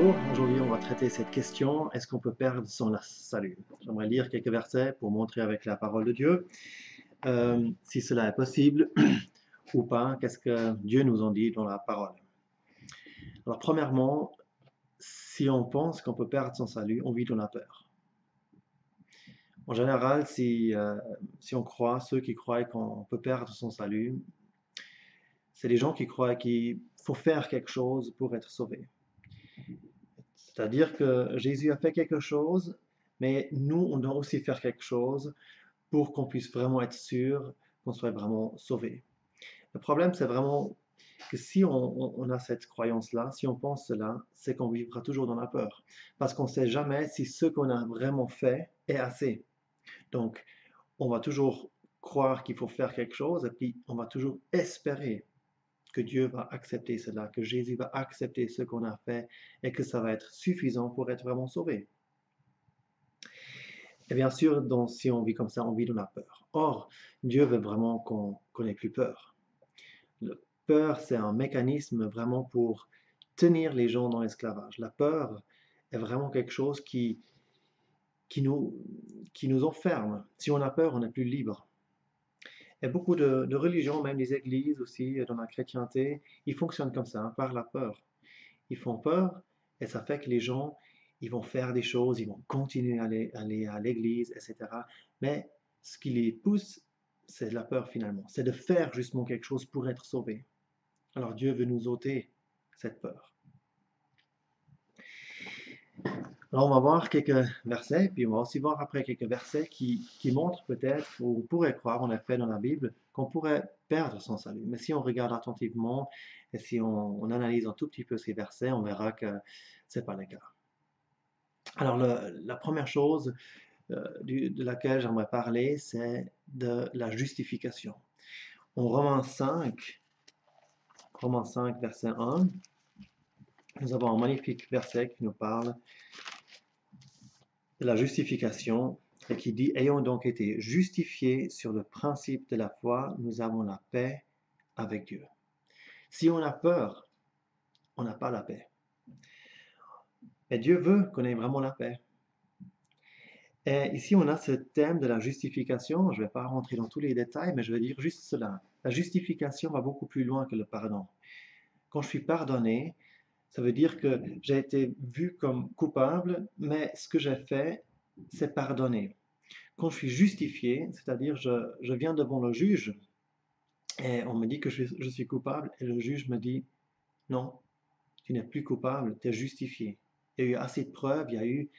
Bonjour, aujourd'hui on va traiter cette question, est-ce qu'on peut perdre son salut? J'aimerais lire quelques versets pour montrer avec la parole de Dieu si cela est possible ou pas, qu'est-ce que Dieu nous en dit dans la parole. Alors premièrement, si on pense qu'on peut perdre son salut, on vit dans la peur. En général, si on croit, ceux qui croient qu'on peut perdre son salut, c'est des gens qui croient qu'il faut faire quelque chose pour être sauvé. C'est-à-dire que Jésus a fait quelque chose, mais nous, on doit aussi faire quelque chose pour qu'on puisse vraiment être sûr qu'on soit vraiment sauvé. Le problème, c'est vraiment que si on a cette croyance-là, si on pense cela, c'est qu'on vivra toujours dans la peur. Parce qu'on ne sait jamais si ce qu'on a vraiment fait est assez. Donc, on va toujours croire qu'il faut faire quelque chose et puis on va toujours espérer que Dieu va accepter cela, que Jésus va accepter ce qu'on a fait et que ça va être suffisant pour être vraiment sauvé. Et bien sûr, si on vit comme ça, on vit dans la peur. Or, Dieu veut vraiment qu'on n'ait plus peur. La peur, c'est un mécanisme vraiment pour tenir les gens dans l'esclavage. La peur est vraiment quelque chose qui nous enferme. Si on a peur, on n'est plus libre. Et beaucoup de religions, même des églises aussi, dans la chrétienté, ils fonctionnent comme ça, par la peur. Ils font peur et ça fait que les gens, ils vont faire des choses, ils vont continuer à aller à l'église, etc. Mais ce qui les pousse, c'est la peur finalement. C'est de faire justement quelque chose pour être sauvé. Alors Dieu veut nous ôter cette peur. Alors on va voir quelques versets, puis on va aussi voir après quelques versets qui montrent peut-être, ou on pourrait croire, en effet dans la Bible, qu'on pourrait perdre son salut. Mais si on regarde attentivement et si on analyse un tout petit peu ces versets, on verra que ce n'est pas le cas. Alors la première chose de laquelle j'aimerais parler, c'est de la justification. En Romains 5, verset 1, nous avons un magnifique verset qui nous parle de la justification et qui dit « Ayant donc été justifiés sur le principe de la foi, nous avons la paix avec Dieu. » Si on a peur, on n'a pas la paix. Et Dieu veut qu'on ait vraiment la paix. Et ici, on a ce thème de la justification. Je ne vais pas rentrer dans tous les détails, mais je vais dire juste cela. La justification va beaucoup plus loin que le pardon. Quand je suis pardonné, ça veut dire que j'ai été vu comme coupable, mais ce que j'ai fait, c'est pardonné. Quand je suis justifié, c'est-à-dire je viens devant le juge et on me dit que je suis coupable et le juge me dit non, tu n'es plus coupable, tu es justifié. Il y a eu assez de preuves, il y a eu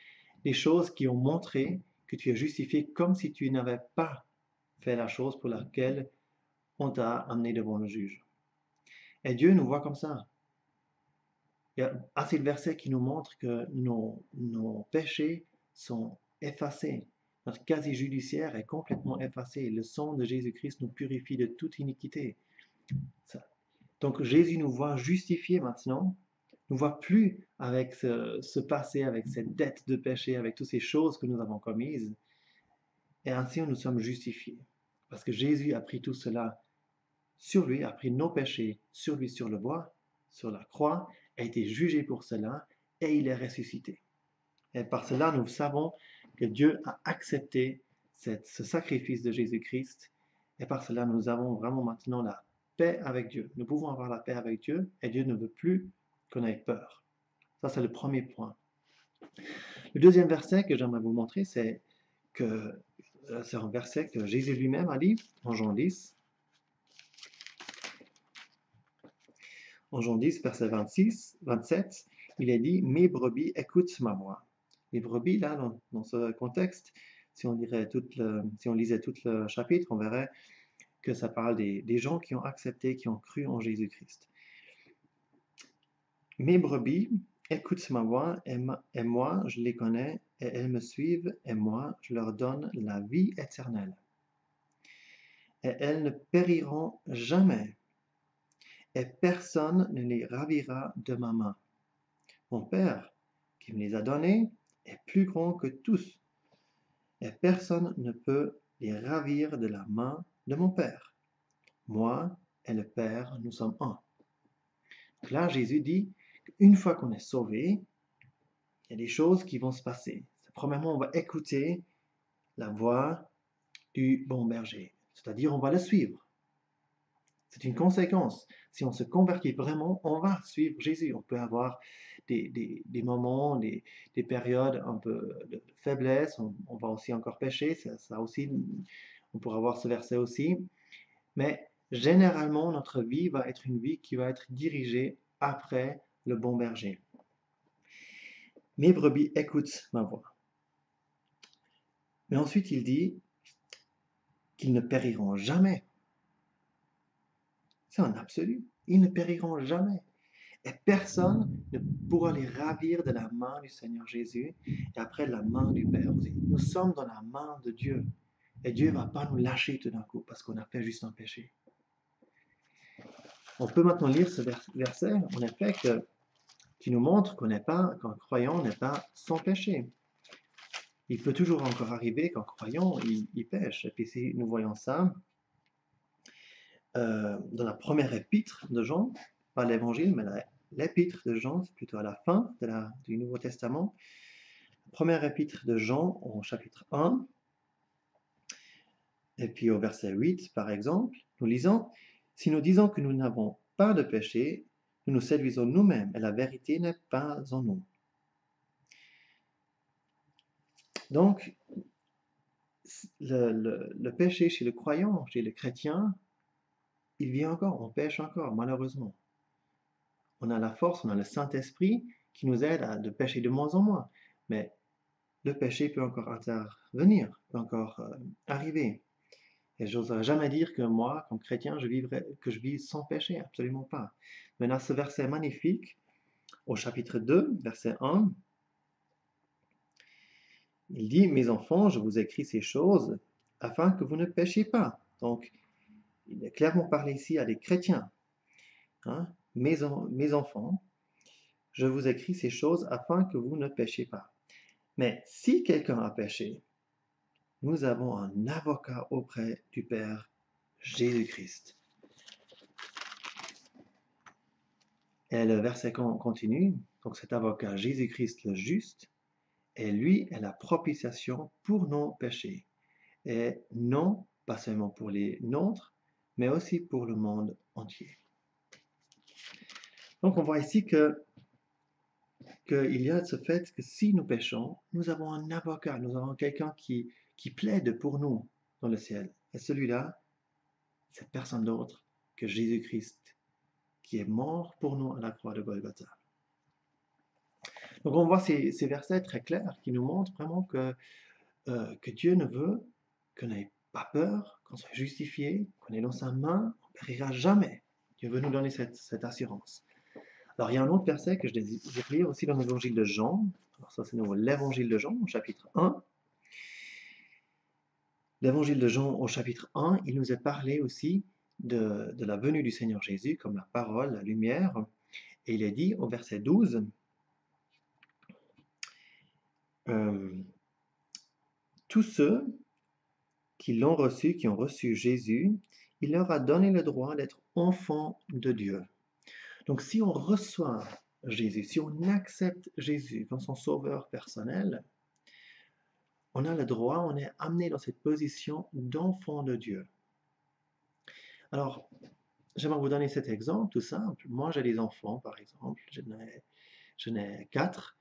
des choses qui ont montré que tu es justifié comme si tu n'avais pas fait la chose pour laquelle on t'a amené devant le juge. Et Dieu nous voit comme ça. Il y a assez de versets qui nous montrent que nos péchés sont effacés. Notre casier judiciaire est complètement effacé. Le sang de Jésus-Christ nous purifie de toute iniquité. Donc Jésus nous voit justifiés maintenant, nous voit plus avec ce passé, avec cette dette de péché, avec toutes ces choses que nous avons commises. Et ainsi nous sommes justifiés. Parce que Jésus a pris tout cela sur lui, a pris nos péchés sur lui sur le bois, sur la croix, a été jugé pour cela et il est ressuscité. Et par cela, nous savons que Dieu a accepté ce sacrifice de Jésus-Christ et par cela, nous avons vraiment maintenant la paix avec Dieu. Nous pouvons avoir la paix avec Dieu et Dieu ne veut plus qu'on ait peur. Ça, c'est le premier point. Le deuxième verset que j'aimerais vous montrer, c'est un verset que Jésus lui-même a dit en Jean 10. En Jean 10, verset 27, il est dit « Mes brebis écoutent ma voix ». Les brebis, là, dans ce contexte, si on lisait tout le chapitre, on verrait que ça parle des gens qui ont accepté, qui ont cru en Jésus-Christ. « Mes brebis écoutent ma voix et moi, je les connais et elles me suivent et moi, je leur donne la vie éternelle. Et elles ne périront jamais. Et personne ne les ravira de ma main. Mon Père, qui me les a donnés, est plus grand que tous, et personne ne peut les ravir de la main de mon Père. Moi et le Père, nous sommes un. Donc là, Jésus dit qu'une fois qu'on est sauvé, il y a des choses qui vont se passer. Premièrement, on va écouter la voix du bon berger, c'est-à-dire on va le suivre. C'est une conséquence. Si on se convertit vraiment, on va suivre Jésus. On peut avoir des moments, des périodes un peu de faiblesse. On va aussi encore pécher. Ça aussi, on pourra voir ce verset aussi. Mais généralement, notre vie va être une vie qui va être dirigée après le bon berger. Mes brebis écoutent ma voix. Mais ensuite, il dit qu'ils ne périront jamais. C'est un absolu. Ils ne périront jamais. Et personne ne pourra les ravir de la main du Seigneur Jésus et après de la main du Père aussi. Nous sommes dans la main de Dieu. Et Dieu ne va pas nous lâcher tout d'un coup parce qu'on a fait juste un péché. On peut maintenant lire ce verset, en effet, qui nous montre qu'un croyant n'est pas sans péché. Il peut toujours encore arriver qu'un croyant, il pêche. Et puis si nous voyons ça, dans la première épître de Jean, pas l'évangile, mais l'épître de Jean, c'est plutôt à la fin du Nouveau Testament. Première épître de Jean, au chapitre 1, et puis au verset 8, par exemple, nous lisons, « Si nous disons que nous n'avons pas de péché, nous nous séduisons nous-mêmes, et la vérité n'est pas en nous. » Donc, le péché chez le croyant, chez le chrétien, il vient encore, on pêche encore, malheureusement. On a la force, on a le Saint-Esprit qui nous aide à de pécher de moins en moins. Mais le péché peut encore intervenir, peut encore arriver. Et je n'oserais jamais dire que moi, comme chrétien, je vis sans péché, absolument pas. Mais on a ce verset magnifique, au chapitre 2, verset 1. Il dit, « Mes enfants, je vous écris ces choses afin que vous ne péchiez pas. » Donc, il est clairement parlé ici à des chrétiens. Hein? Mes enfants, je vous écris ces choses afin que vous ne péchiez pas. Mais si quelqu'un a péché, nous avons un avocat auprès du Père, Jésus-Christ. Et le verset continue, donc cet avocat, Jésus-Christ le juste, et lui est la propitiation pour nos péchés. Et non pas seulement pour les nôtres, mais aussi pour le monde entier. Donc on voit ici qu'il y a ce fait que si nous péchons, nous avons un avocat, nous avons quelqu'un qui plaide pour nous dans le ciel. Et celui-là, c'est personne d'autre que Jésus-Christ, qui est mort pour nous à la croix de Golgotha. Donc on voit ces versets très clairs qui nous montrent vraiment que Dieu ne veut qu'on n'ait pas peur, qu'on soit justifié, qu'on est dans sa main, on ne périra jamais. Dieu veut nous donner cette assurance. Alors, il y a un autre verset que je désire lire aussi dans l'évangile de Jean. Alors, ça, c'est l'évangile de Jean, au chapitre 1. L'évangile de Jean, au chapitre 1, il nous est parlé aussi de la venue du Seigneur Jésus comme la parole, la lumière. Et il est dit au verset 12, tous ceux qui l'ont reçu, qui ont reçu Jésus, il leur a donné le droit d'être enfants de Dieu. Donc si on reçoit Jésus, si on accepte Jésus comme son sauveur personnel, on a le droit, on est amené dans cette position d'enfant de Dieu. Alors, j'aimerais vous donner cet exemple tout simple. Moi, j'ai des enfants, par exemple. Je n'ai 4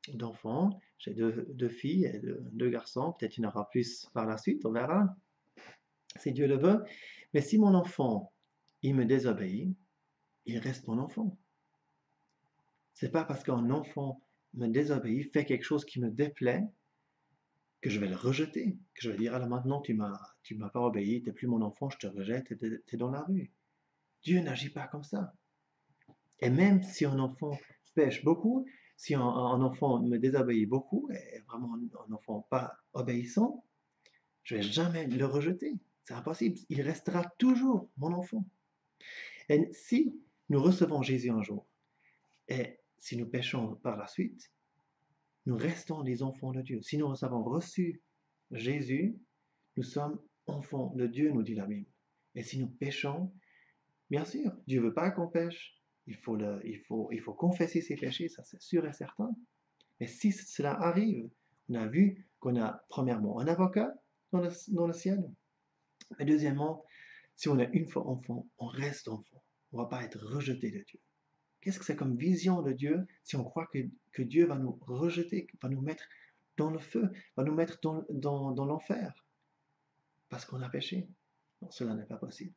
d'enfants. J'ai deux filles et deux garçons. Peut-être il y en aura plus par la suite, on verra, si Dieu le veut. Mais si mon enfant, il me désobéit, il reste mon enfant. C'est pas parce qu'un enfant me désobéit, fait quelque chose qui me déplaît, que je vais le rejeter, que je vais dire, alors maintenant tu m'as pas obéi, tu n'es plus mon enfant, je te rejette, tu es dans la rue. Dieu n'agit pas comme ça. Et même si un enfant pêche beaucoup, si un enfant me désobéit beaucoup, et vraiment un enfant pas obéissant, je ne vais jamais le rejeter. C'est impossible. Il restera toujours mon enfant. Et si nous recevons Jésus un jour, et si nous péchons par la suite, nous restons des enfants de Dieu. Si nous avons reçu Jésus, nous sommes enfants de Dieu, nous dit la Bible. Et si nous péchons, bien sûr, Dieu ne veut pas qu'on pêche. Il faut confesser ses péchés, ça c'est sûr et certain. Mais si cela arrive, on a vu qu'on a premièrement un avocat dans le ciel, et deuxièmement, si on est une fois enfant, on reste enfant. On ne va pas être rejeté de Dieu. Qu'est-ce que c'est comme vision de Dieu si on croit que Dieu va nous rejeter, va nous mettre dans le feu, va nous mettre dans l'enfer parce qu'on a péché? Non, cela n'est pas possible.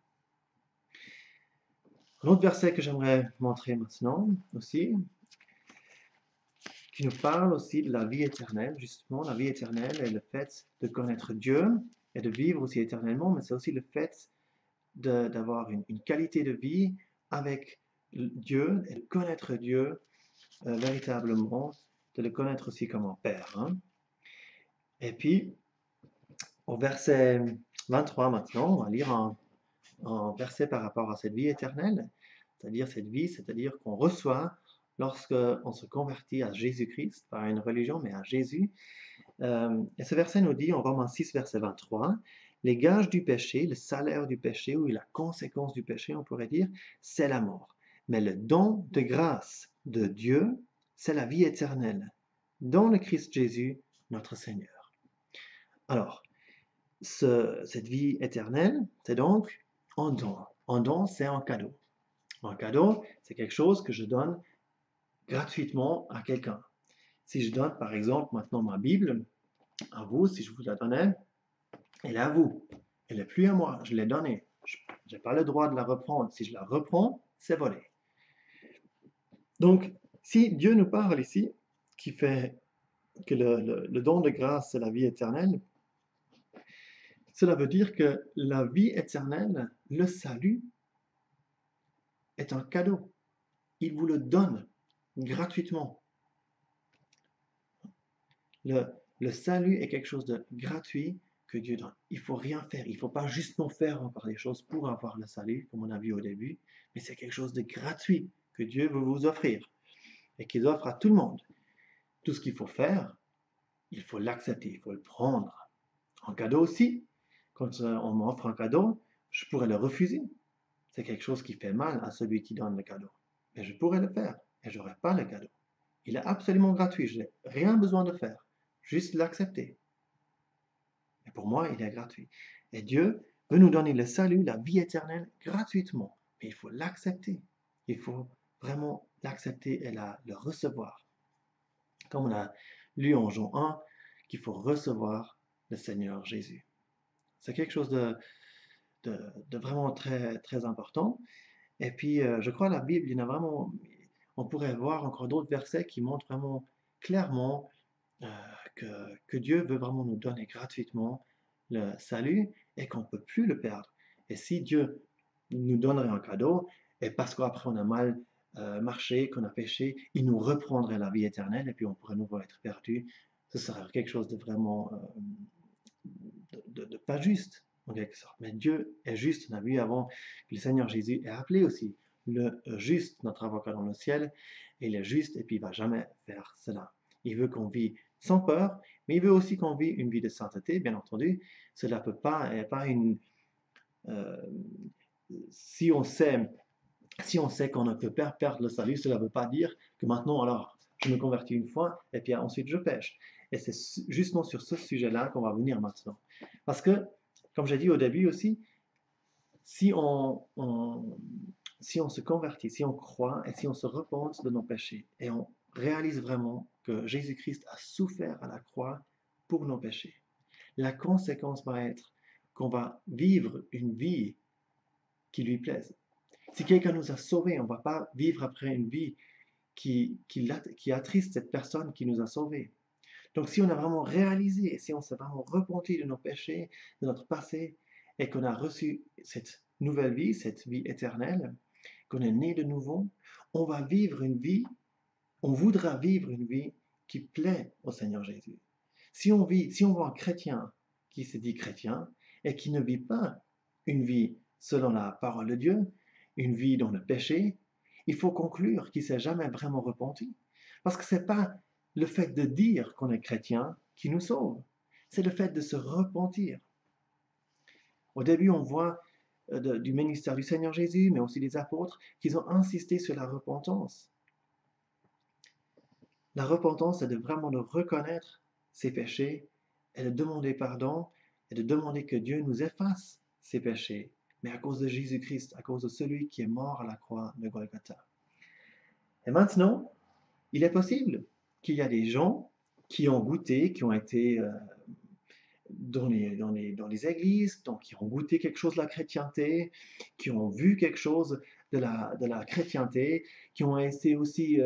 Un autre verset que j'aimerais montrer maintenant aussi, qui nous parle aussi de la vie éternelle, justement, la vie éternelle et le fait de connaître Dieu et de vivre aussi éternellement, mais c'est aussi le fait d'avoir une qualité de vie avec Dieu et de connaître Dieu véritablement, de le connaître aussi comme un Père. Hein. Et puis, au verset 23 maintenant, on va lire un verset par rapport à cette vie éternelle, c'est-à-dire cette vie, c'est-à-dire qu'on reçoit lorsqu'on se convertit à Jésus-Christ, pas à une religion, mais à Jésus. Et ce verset nous dit, en Romains 6, verset 23, les gages du péché, le salaire du péché, ou la conséquence du péché, on pourrait dire, c'est la mort. Mais le don de grâce de Dieu, c'est la vie éternelle, dans le Christ Jésus, notre Seigneur. Alors, cette vie éternelle, c'est donc un don. Un don, c'est un cadeau. Un cadeau, c'est quelque chose que je donne gratuitement à quelqu'un. Si je donne, par exemple, maintenant ma Bible à vous, si je vous la donnais, elle est à vous. Elle n'est plus à moi, je l'ai donnée. Je n'ai pas le droit de la reprendre. Si je la reprends, c'est volé. Donc, si Dieu nous parle ici, qui fait que le don de grâce, c'est la vie éternelle, cela veut dire que la vie éternelle, le salut, est un cadeau. Il vous le donne gratuitement. Le salut est quelque chose de gratuit que Dieu donne. Il ne faut rien faire. Il ne faut pas justement faire encore des choses pour avoir le salut, comme on a vu au début, mais c'est quelque chose de gratuit que Dieu veut vous offrir et qu'il offre à tout le monde. Tout ce qu'il faut faire, il faut l'accepter, il faut le prendre. En cadeau aussi, quand on m'offre un cadeau, je pourrais le refuser. C'est quelque chose qui fait mal à celui qui donne le cadeau. Mais je pourrais le faire et je n'aurai pas le cadeau. Il est absolument gratuit, je n'ai rien besoin de faire, juste l'accepter. Et pour moi, il est gratuit. Et Dieu veut nous donner le salut, la vie éternelle gratuitement. Mais il faut l'accepter. Il faut vraiment l'accepter et le recevoir. Comme on a lu en Jean 1, qu'il faut recevoir le Seigneur Jésus. C'est quelque chose de vraiment très, très important. Et puis, je crois la Bible, il y en a vraiment, on pourrait voir encore d'autres versets qui montrent vraiment clairement que Dieu veut vraiment nous donner gratuitement le salut et qu'on ne peut plus le perdre. Et si Dieu nous donnerait un cadeau, et parce qu'après on a mal marché, qu'on a péché, il nous reprendrait la vie éternelle et puis on pourrait nouveau être perdu, ce serait quelque chose de vraiment de pas juste, en quelque sorte. Mais Dieu est juste. On a vu avant que le Seigneur Jésus est appelé aussi le juste, notre avocat dans le ciel. Il est juste et puis il ne va jamais faire cela. Il veut qu'on vit sans peur, mais il veut aussi qu'on vit une vie de sainteté, bien entendu. Cela peut pas, pas une... euh, si on sait qu'on ne peut pas perdre le salut, cela ne veut pas dire que maintenant, alors, je me convertis une fois et puis ensuite je pêche. Et c'est justement sur ce sujet-là qu'on va venir maintenant. Parce que, comme j'ai dit au début aussi, si si on se convertit, si on croit et si on se repente de nos péchés et on réalise vraiment que Jésus-Christ a souffert à la croix pour nos péchés, la conséquence va être qu'on va vivre une vie qui lui plaise. Si quelqu'un nous a sauvés, on ne va pas vivre après une vie qui attriste cette personne qui nous a sauvés. Donc si on a vraiment réalisé, et si on s'est vraiment repenti de nos péchés, de notre passé, et qu'on a reçu cette nouvelle vie, cette vie éternelle, qu'on est né de nouveau, on va vivre une vie, on voudra vivre une vie qui plaît au Seigneur Jésus. Si on voit un chrétien qui se dit chrétien et qui ne vit pas une vie selon la parole de Dieu, une vie dans le péché, il faut conclure qu'il ne s'est jamais vraiment repenti. Parce que ce n'est pas le fait de dire qu'on est chrétien qui nous sauve, c'est le fait de se repentir. Au début, on voit du ministère du Seigneur Jésus, mais aussi des apôtres, qu'ils ont insisté sur la repentance. La repentance, c'est de vraiment de reconnaître ses péchés et de demander pardon et de demander que Dieu nous efface ses péchés, mais à cause de Jésus-Christ, à cause de celui qui est mort à la croix de Golgotha. Et maintenant, il est possible qu'il y a des gens qui ont goûté, qui ont été dans les églises, donc qui ont goûté quelque chose de la chrétienté, qui ont vu quelque chose de la chrétienté, qui ont été aussi,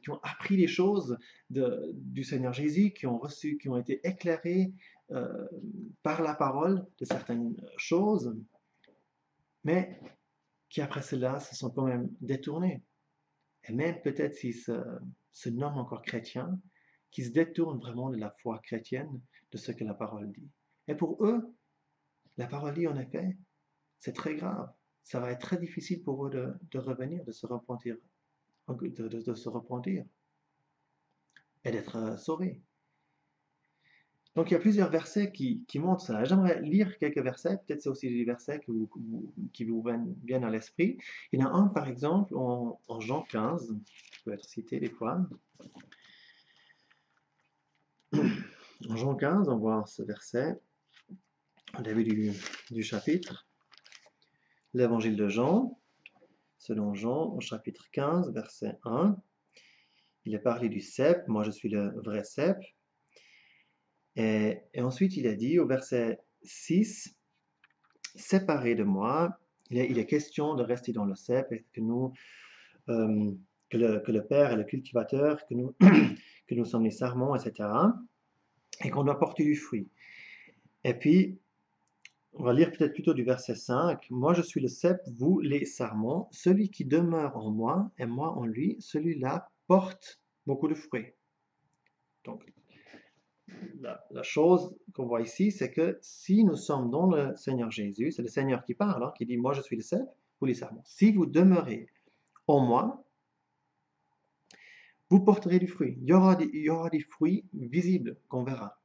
qui ont appris des choses du Seigneur Jésus, qui ont reçu, qui ont été éclairés par la parole de certaines choses, mais qui après cela se sont quand même détournés. Et même peut-être s'ils se nomment encore chrétiens, qui se détournent vraiment de la foi chrétienne, de ce que la parole dit. Et pour eux, la parole dit en effet, c'est très grave. Ça va être très difficile pour eux de revenir, de se repentir, de se repentir et d'être sauvés. Donc il y a plusieurs versets qui montrent ça. J'aimerais lire quelques versets, peut-être c'est aussi des versets qui vous viennent à l'esprit. Il y en a un par exemple en Jean 15, qui peut être cité des fois. En Jean 15, on voit ce verset, au début du chapitre. L'évangile de Jean, selon Jean, au chapitre 15, verset 1. Il est parlé du cep, moi je suis le vrai cep. Et ensuite il a dit au verset 6, séparé de moi, il est question de rester dans le cep et que que le Père est le cultivateur, que nous sommes les sarments, etc. Et qu'on doit porter du fruit. Et puis, on va lire peut-être plutôt du verset 5. Moi je suis le cep, vous les sarments. Celui qui demeure en moi et moi en lui, celui-là porte beaucoup de fruits. Donc, la chose qu'on voit ici, c'est que si nous sommes dans le Seigneur Jésus, c'est le Seigneur qui parle, hein, qui dit, moi je suis le cep, vous les sarments. Si vous demeurez en moi, vous porterez du fruit. Il y aura des fruits visibles qu'on verra.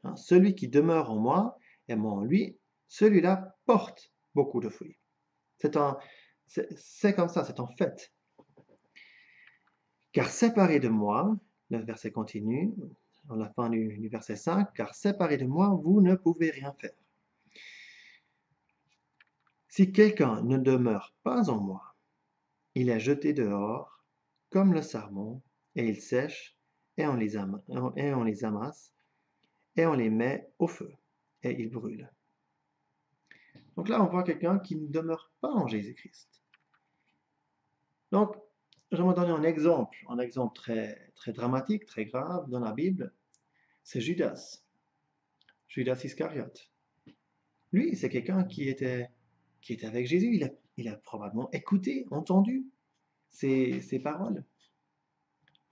Hein, celui qui demeure en moi et moi en lui, celui-là porte beaucoup de fruits. C'est comme ça, c'est en fait. Car séparé de moi, le verset continue, à la fin du verset 5, car séparé de moi, vous ne pouvez rien faire. Si quelqu'un ne demeure pas en moi, il est jeté dehors comme le sarment, et il sèche, et on les amasse, et on les met au feu, et ils brûlent. Donc là, on voit quelqu'un qui ne demeure pas en Jésus-Christ. Donc, j'aimerais donner un exemple très, très dramatique, très grave dans la Bible, c'est Judas Iscariote. Lui, c'est quelqu'un qui était avec Jésus, il a probablement écouté, entendu ses paroles.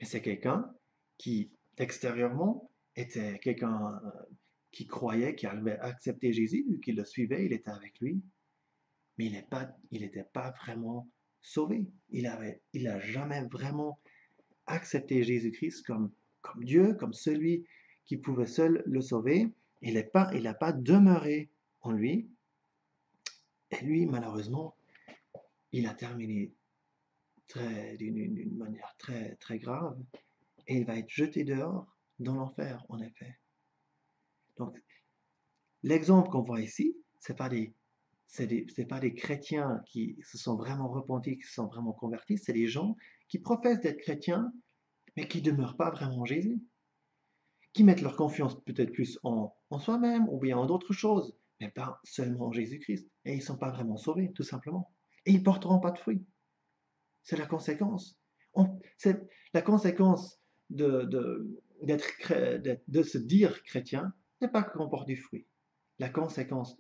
Mais c'est quelqu'un qui, extérieurement, était quelqu'un qui croyait, qui avait accepté Jésus, qui le suivait, il était avec lui, mais il n'était pas vraiment sauvé. Il a jamais vraiment accepté Jésus-Christ comme Dieu, comme celui qui pouvait seul le sauver. Il n'a pas demeuré en lui. Et lui, malheureusement, il a terminé d'une manière très, très grave. Et il va être jeté dehors dans l'enfer, en effet. Donc, l'exemple qu'on voit ici, c'est pas des chrétiens qui se sont vraiment repentis, qui se sont vraiment convertis, c'est des gens qui professent d'être chrétiens, mais qui ne demeurent pas vraiment en Jésus, qui mettent leur confiance peut-être plus en soi-même ou bien en d'autres choses, mais pas seulement en Jésus-Christ. Et ils ne sont pas vraiment sauvés, tout simplement. Et ils ne porteront pas de fruits. C'est la conséquence. C'est la conséquence de se dire chrétien n'est pas qu'on porte du fruit. La conséquence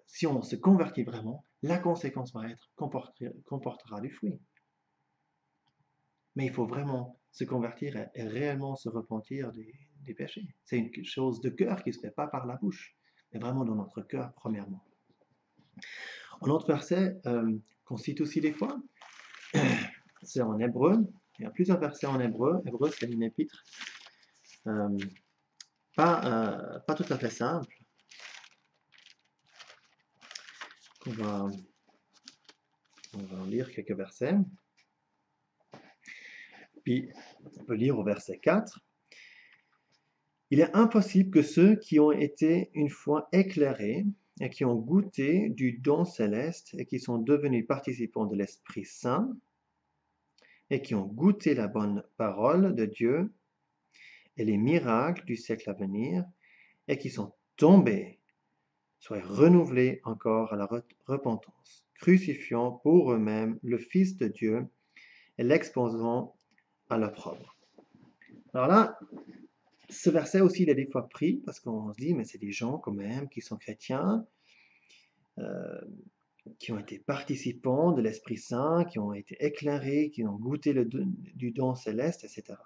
si on se convertit vraiment, la conséquence va être qu'on portera du fruit. Mais il faut vraiment se convertir et réellement se repentir des péchés. C'est une chose de cœur qui ne se fait pas par la bouche, mais vraiment dans notre cœur, premièrement. Un autre verset qu'on cite aussi des fois, c'est en hébreu. Il y a plusieurs versets en hébreu. Hébreu, c'est une épître pas tout à fait simple. On va en lire quelques versets. Puis, On peut lire au verset 4. Il est impossible que ceux qui ont été une fois éclairés et qui ont goûté du don céleste et qui sont devenus participants de l'Esprit Saint et qui ont goûté la bonne parole de Dieu et les miracles du siècle à venir et qui sont tombés, soient renouvelés encore à la repentance, crucifiant pour eux-mêmes le Fils de Dieu et l'exposant à l'opprobre. Alors là, ce verset aussi, il est des fois pris parce qu'on se dit, mais c'est des gens quand même qui sont chrétiens, euh, qui ont été participants de l'Esprit Saint, qui ont été éclairés, qui ont goûté du don céleste, etc.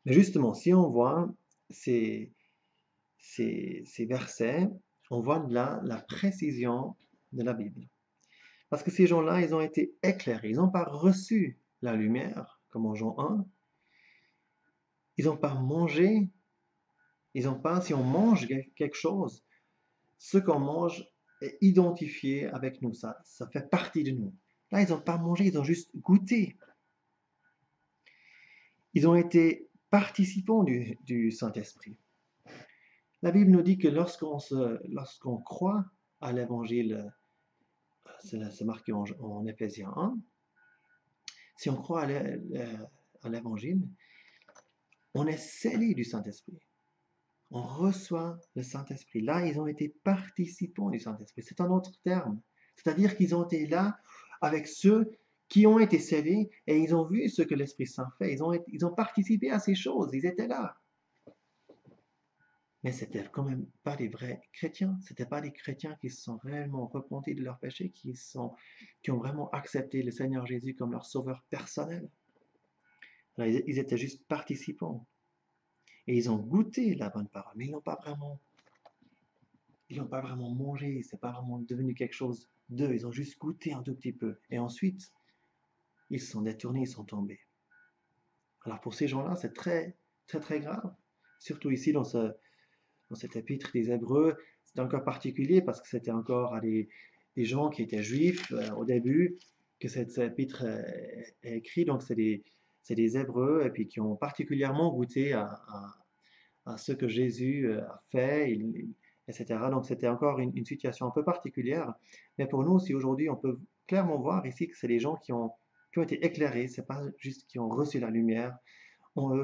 Mais justement, si on voit ces versets, on voit là la précision de la Bible. Parce que ces gens-là, ils ont été éclairés, ils n'ont pas reçu la lumière, comme en Jean 1, ils n'ont pas mangé, ils n'ont pas, si on mange quelque chose, ce qu'on mange est identifié avec nous, ça fait partie de nous. Là, ils n'ont pas mangé, ils ont juste goûté. Ils ont été participants du Saint-Esprit. La Bible nous dit que lorsqu'on croit à l'Évangile, c'est marqué en Éphésiens 1, si on croit à l'Évangile, on est scellé du Saint-Esprit. On reçoit le Saint-Esprit. Là, ils ont été participants du Saint-Esprit. C'est un autre terme. C'est-à-dire qu'ils ont été là avec ceux qui ont été scellés et ils ont vu ce que l'Esprit Saint fait. Ils ont participé à ces choses. Ils étaient là. Mais ce n'étaient quand même pas des vrais chrétiens. Ce n'étaient pas des chrétiens qui se sont réellement repentis de leurs péchés, qui ont vraiment accepté le Seigneur Jésus comme leur sauveur personnel. Alors, ils étaient juste participants. Et ils ont goûté la bonne parole, mais ils n'ont pas vraiment mangé, c'est pas vraiment devenu quelque chose d'eux, ils ont juste goûté un tout petit peu. Et ensuite, ils se sont détournés, ils sont tombés. Alors pour ces gens-là, c'est très, très, très grave. Surtout ici, dans cet épître des Hébreux, c'était encore particulier parce que c'était encore à des gens qui étaient juifs au début que cet épître est écrit. Donc c'est des Hébreux et puis qui ont particulièrement goûté à ce que Jésus a fait, etc. Donc c'était encore une situation un peu particulière. Mais pour nous aussi aujourd'hui, on peut clairement voir ici que c'est des gens qui ont été éclairés, c'est pas juste qui ont reçu la lumière,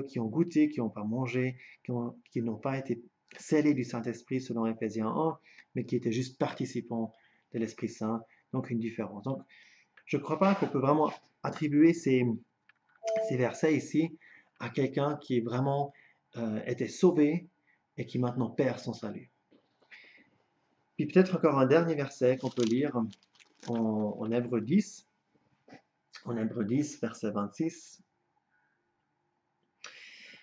qui ont goûté, qui n'ont pas mangé, qui n'ont pas été scellés du Saint-Esprit selon Éphésiens 1, mais qui étaient juste participants de l'Esprit Saint. Donc une différence. Donc je ne crois pas qu'on peut vraiment attribuer ces versets ici à quelqu'un qui vraiment était sauvé et qui maintenant perd son salut. Puis peut-être encore un dernier verset qu'on peut lire en Hébreux 10, en Hébreux 10, verset 26.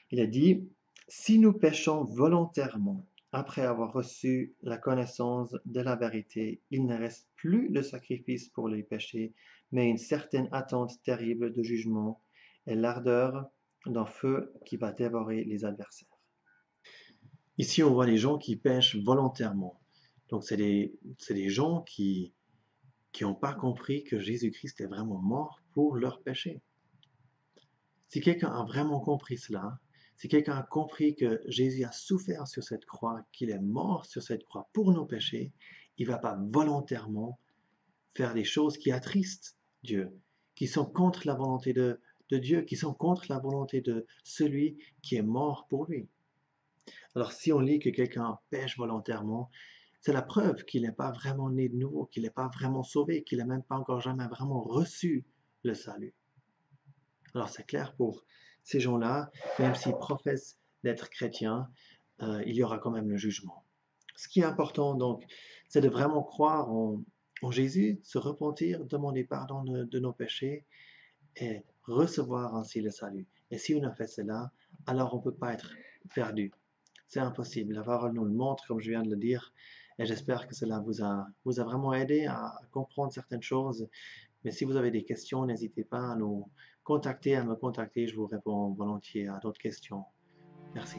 Il est dit, « Si nous péchons volontairement après avoir reçu la connaissance de la vérité, il ne reste plus de sacrifice pour les péchés, mais une certaine attente terrible de jugement et l'ardeur d'un feu qui va dévorer les adversaires. » Ici, on voit les gens qui pêchent volontairement. Donc, c'est des gens qui n'ont pas compris que Jésus-Christ est vraiment mort pour leurs péchés. Si quelqu'un a vraiment compris cela, si quelqu'un a compris que Jésus a souffert sur cette croix, qu'il est mort sur cette croix pour nos péchés, il ne va pas volontairement faire des choses qui attristent Dieu, qui sont contre la volonté de Dieu, qui sont contre la volonté de celui qui est mort pour lui. Alors si on lit que quelqu'un pêche volontairement, c'est la preuve qu'il n'est pas vraiment né de nouveau, qu'il n'est pas vraiment sauvé, qu'il n'a même pas encore jamais vraiment reçu le salut. Alors c'est clair pour ces gens-là, même s'ils professent d'être chrétiens, il y aura quand même le jugement. Ce qui est important donc, c'est de vraiment croire en Jésus, se repentir, demander pardon de nos péchés et recevoir ainsi le salut. Et si on a fait cela, alors on ne peut pas être perdu. C'est impossible. La parole nous le montre, comme je viens de le dire, et j'espère que cela vous a vraiment aidé à comprendre certaines choses. Mais si vous avez des questions, n'hésitez pas à nous contacter, à me contacter. Je vous réponds volontiers à d'autres questions. Merci.